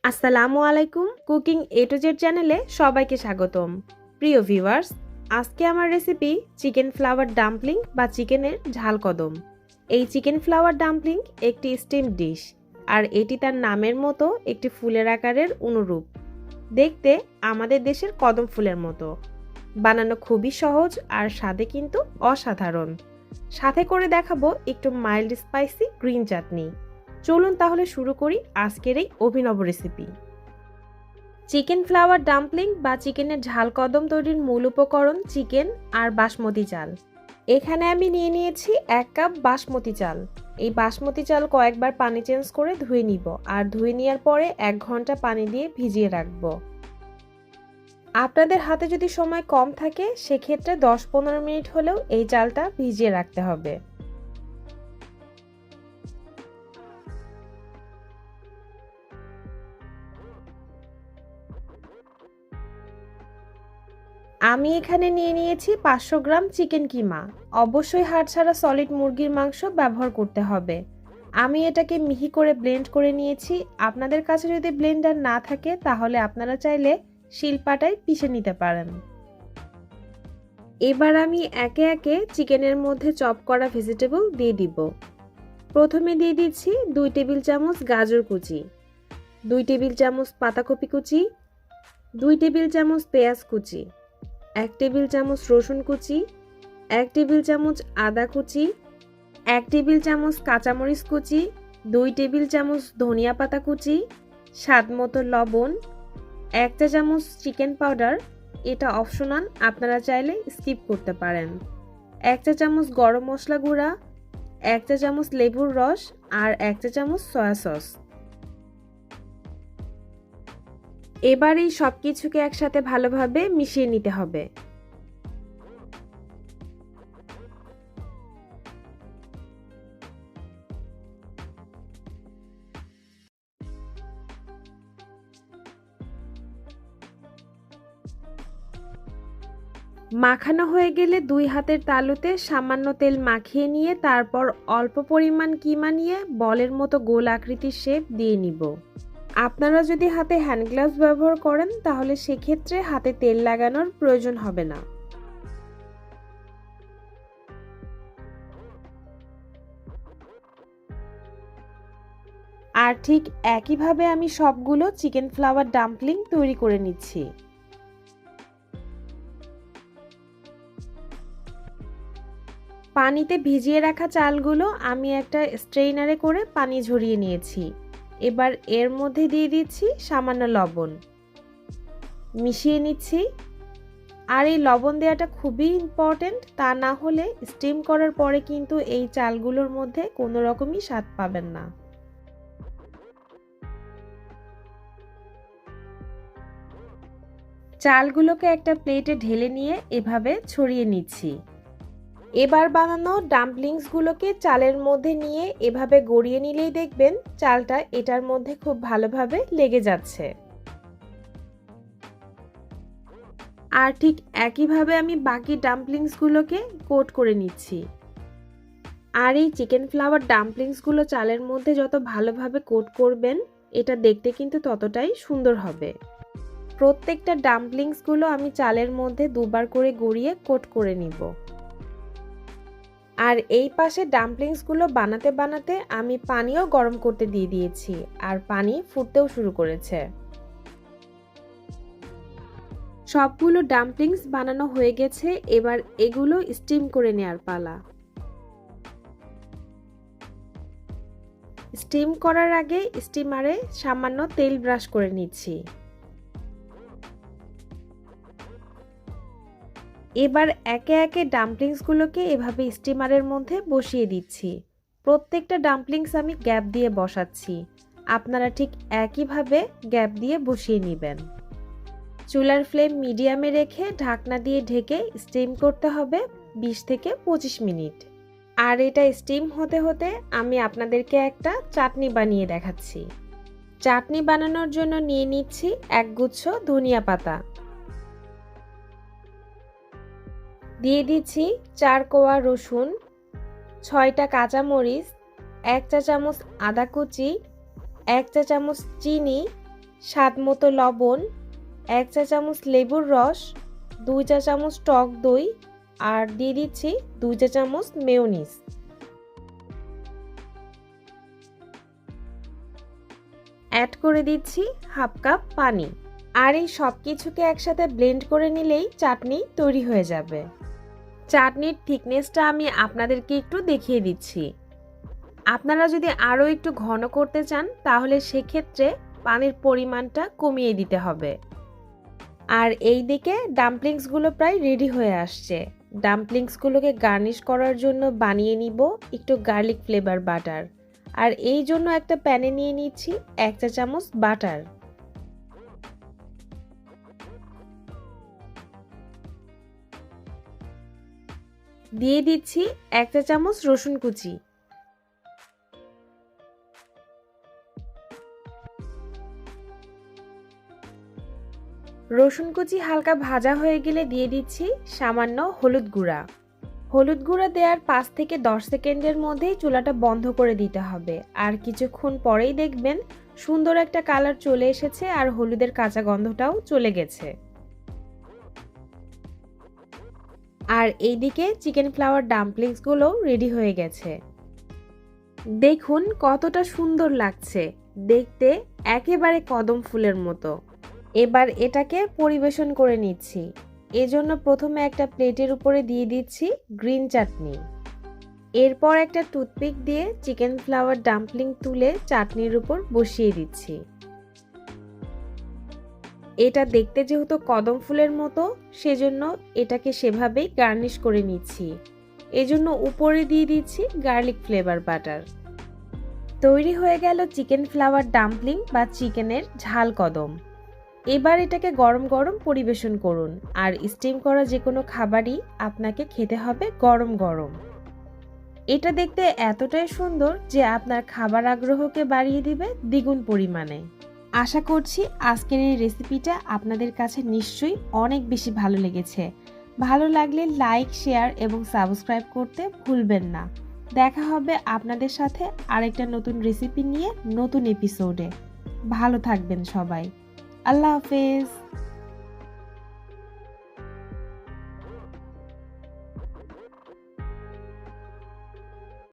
আসসালামু আলাইকুম, cooking A to Z চ্যানেলে সবাইকে স্বাগতম। প্রিয় ভিউয়ার্স, আজকে আমার রেসিপি চিকেন ফ্লাওয়ার ডাম্পলিং বা চিকেনের ঝাল কদম। এই চিকেন ফ্লাওয়ার ডাম্পলিং একটি স্টিম ডিশ, আর এটি তার নামের মতো একটি ফুলের আকারের অনুরূপ। দেখতে আমাদের দেশের কদম ফুলের মতো। বানানো খুবই সহজ আর স্বাদে কিন্তু অসাধারণ। সাথে করে দেখাবো একটু মাইল্ড স্পাইসি গ্রিন চাটনি। চলুন তাহলে শুরু করি আজকের এই অভিনব রেসিপি। চিকেন ফ্লাওয়ার ডাম্পলিং বা চিকেনের ঝাল কদম তৈরির মূল উপকরণ চিকেন আর বাসমতি চাল। এখানে আমি নিয়ে নিয়েছি 1 কাপ বাসমতি চাল। এই বাসমতি চাল কয়েকবার পানি চেঞ্জ করে ধুয়ে নিব, আর ধুয়ে নেওয়ার পরে 1 ঘন্টা পানি দিয়ে ভিজিয়ে রাখবো। আপনাদের হাতে যদি সময় কম থাকে সেক্ষেত্রে 10-15 মিনিট হলেও এই চালটা ভিজিয়ে রাখতে হবে। আমি এখানে নিয়ে নিয়েছি 500 গ্রাম চিকেন কিমা। অবশ্যই হাড় ছাড়া সলিড মুরগির মাংস ব্যবহার করতে হবে। আমি এটাকে মিহি করে ব্লেন্ড করে নিয়েছি। আপনাদের কাছে যদি ব্লেন্ডার না থাকে তাহলে আপনারা চাইলে শিলপাটায় পিষে নিতে পারেন। এবার আমি একে একে চিকেনের মধ্যে চপ করা ভেজিটেবল দিয়ে দিব। প্রথমে দিয়ে দিচ্ছি 2 টেবিল চামচ গাজর কুচি, 2 টেবিল চামচ পাতাকপি কুচি, 2 টেবিল চামচ পেঁয়াজ কুচি, 1 টেবিল চামচ রসুন কুচি, 1 টেবিল চামচ আদা কুচি, 1 টেবিল চামচ কাঁচামরিচ কুচি, 2 টেবিল চামচ ধনিয়া পাতা কুচি, স্বাদ মতো লবণ, 1 চা চামচ চিকেন পাউডার, এটা অপশনাল, আপনারা চাইলে স্কিপ করতে পারেন, 1 চা চামচ গরম মশলা গুঁড়া, 1 চা চামচ লেবুর রস আর 1 চা চামচ সয়া সস। এবার এই সব কিছুকে একসাথে ভালোভাবে মিশিয়ে নিতে হবে। মাখানো হয়ে গেলে 2 হাতের তালুতে সামান্য তেল মাখিয়ে নিয়ে তারপর অল্প পরিমাণ কিমা নিয়ে বলের মতো গোল আকৃতির শেপ দিয়ে নিব। আপনারা যদি হাতে হ্যান্ড গ্লাভস ব্যবহার করেন তাহলে সেক্ষেত্রে হাতে তেল লাগানোর প্রয়োজন হবে না। আর ঠিক একইভাবে আমি সবগুলো চিকেন ফ্লাওয়ার ডাম্পলিং তৈরি করে নিচ্ছি। পানিতে ভিজিয়ে রাখা চালগুলো আমি একটা স্ট্রেইনারে করে পানি ঝরিয়ে নিয়েছি। এবার এর মধ্যে দিয়ে দিচ্ছি সামান্য লবণ, মিশিয়ে নিচ্ছি। আর এই লবণ দেওয়াটা খুবই ইম্পর্টেন্ট, তা না হলে স্টিম করার পরে কিন্তু এই চালগুলোর মধ্যে কোনো রকমই স্বাদ পাবেন না। চালগুলোকে একটা প্লেটে ঢেলে নিয়ে এভাবে ছড়িয়ে নিচ্ছি। এবার বানানো ডাম্পলিংসগুলোকে চালের মধ্যে নিয়ে এভাবে গড়িয়ে নিলেই দেখবেন চালটা এটার মধ্যে খুব ভালোভাবে লেগে যাচ্ছে। আর ঠিক একইভাবে আমি বাকি ডাম্পলিংসগুলোকে কোট করে নিচ্ছি। আর এই চিকেন ফ্লাওয়ার ডাম্পলিংসগুলো চালের মধ্যে যত ভালোভাবে কোট করবেন এটা দেখতে কিন্তু ততটাই সুন্দর হবে। প্রত্যেকটা ডাম্পলিংসগুলো আমি চালের মধ্যে 2 বার করে গড়িয়ে কোট করে নিব। আর এই পাশে ডাম্পলিংসগুলো বানাতে বানাতে আমি পানিও গরম করতে দিয়ে দিয়েছি, আর পানি ফুটতেও শুরু করেছে। সবগুলো ডাম্পলিংস বানানো হয়ে গেছে, এবার এগুলো স্টিম করে নেওয়ার পালা। স্টিম করার আগে স্টিমারে সামান্য তেল ব্রাশ করে নিচ্ছি। এবার একে একে ডাম্পলিংসগুলোকে এভাবে স্টিমারের মধ্যে বসিয়ে দিচ্ছি। প্রত্যেকটা ডাম্পলিংস আমি গ্যাপ দিয়ে বসাচ্ছি। আপনারা ঠিক একইভাবে গ্যাপ দিয়ে বসিয়ে নেবেন। চুলার ফ্লেম মিডিয়ামে রেখে ঢাকনা দিয়ে ঢেকে স্টিম করতে হবে 20 থেকে 25 মিনিট। আর এটা স্টিম হতে হতে আমি আপনাদেরকে একটা চাটনি বানিয়ে দেখাচ্ছি। চাটনি বানানোর জন্য নিয়ে নিচ্ছি 1 গুচ্ছ ধনিয়া পাতা, দিয়ে দিচ্ছি 4 কোয়া রসুন, 6টা কাঁচামরিচ, 1 চা চামচ আদা কুচি, 1 চা চামচ চিনি, স্বাদ মতো লবণ, 1 চা চামচ লেবুর রস, 2 চা চামচ টক দই আর দিয়ে দিচ্ছি 2 চা চামচ মেয়োনিজ। অ্যাড করে দিচ্ছি হাফ কাপ পানি। আর এই সব কিছুকে একসাথে ব্লেন্ড করে নিলেই চাটনি তৈরি হয়ে যাবে। চাটনির থিকনেসটা আমি আপনাদেরকে একটু দেখিয়ে দিচ্ছি। আপনারা যদি আরও একটু ঘন করতে চান তাহলে সেক্ষেত্রে পানির পরিমাণটা কমিয়ে দিতে হবে। আর এই দিকে ডাম্পলিংসগুলো প্রায় রেডি হয়ে আসছে। ডাম্পলিংসগুলোকে গার্নিশ করার জন্য বানিয়ে নিব একটু গার্লিক ফ্লেভার বাটার। আর এই জন্য একটা প্যানে নিয়ে নিচ্ছি 1 চা চামচ বাটার। দিয়ে দিচ্ছি 1 চা চামচ রসুন কুচি। রসুন কুচি হালকা ভাজা হয়ে গেলে দিয়ে দিচ্ছি সামান্য হলুদ গুঁড়া। হলুদ গুঁড়া দেওয়ার 5 থেকে 10 সেকেন্ডের মধ্যেই চুলাটা বন্ধ করে দিতে হবে। আর কিছুক্ষণ পরেই দেখবেন সুন্দর একটা কালার চলে এসেছে আর হলুদের কাঁচা গন্ধটাও চলে গেছে। আর এইদিকে চিকেন ফ্লাওয়ার ডাম্পলিংসগুলো রেডি হয়ে গেছে। দেখুন কতটা সুন্দর লাগছে, দেখতে একেবারে কদম ফুলের মতো। এবার এটাকে পরিবেশন করে নিচ্ছি। এজন্য প্রথমে একটা প্লেটের উপরে দিয়ে দিচ্ছি গ্রিন চাটনি। এরপর একটা টুথপিক দিয়ে চিকেন ফ্লাওয়ার ডাম্পলিং তুলে চাটনির উপর বসিয়ে দিচ্ছি। এটা দেখতে যেহেতু কদম ফুলের মতো সেজন্য এটাকে সেভাবেই গার্নিশ করে নিচ্ছি। এজন্য উপরে দিয়ে দিচ্ছি গার্লিক ফ্লেভার বাটার। তৈরি হয়ে গেল চিকেন ফ্লাওয়ার ডাম্পলিং বা চিকেনের ঝাল কদম। এবার এটাকে গরম গরম পরিবেশন করুন। আর স্টিম করা যে কোনো খাবারই আপনাকে খেতে হবে গরম গরম। এটা দেখতে এতটাই সুন্দর যে আপনার খাবার আগ্রহকে বাড়িয়ে দিবে দ্বিগুণ পরিমাণে। আশা করছি আজকের এই রেসিপিটা আপনাদের কাছে নিশ্চয়ই অনেক বেশি ভালো লেগেছে। ভালো লাগলে লাইক, শেয়ার এবং সাবস্ক্রাইব করতে ভুলবেন না। দেখা হবে আপনাদের সাথে আরেকটা নতুন রেসিপি নিয়ে নতুন এপিসোডে। ভালো থাকবেন সবাই। আল্লাহ হাফেজ।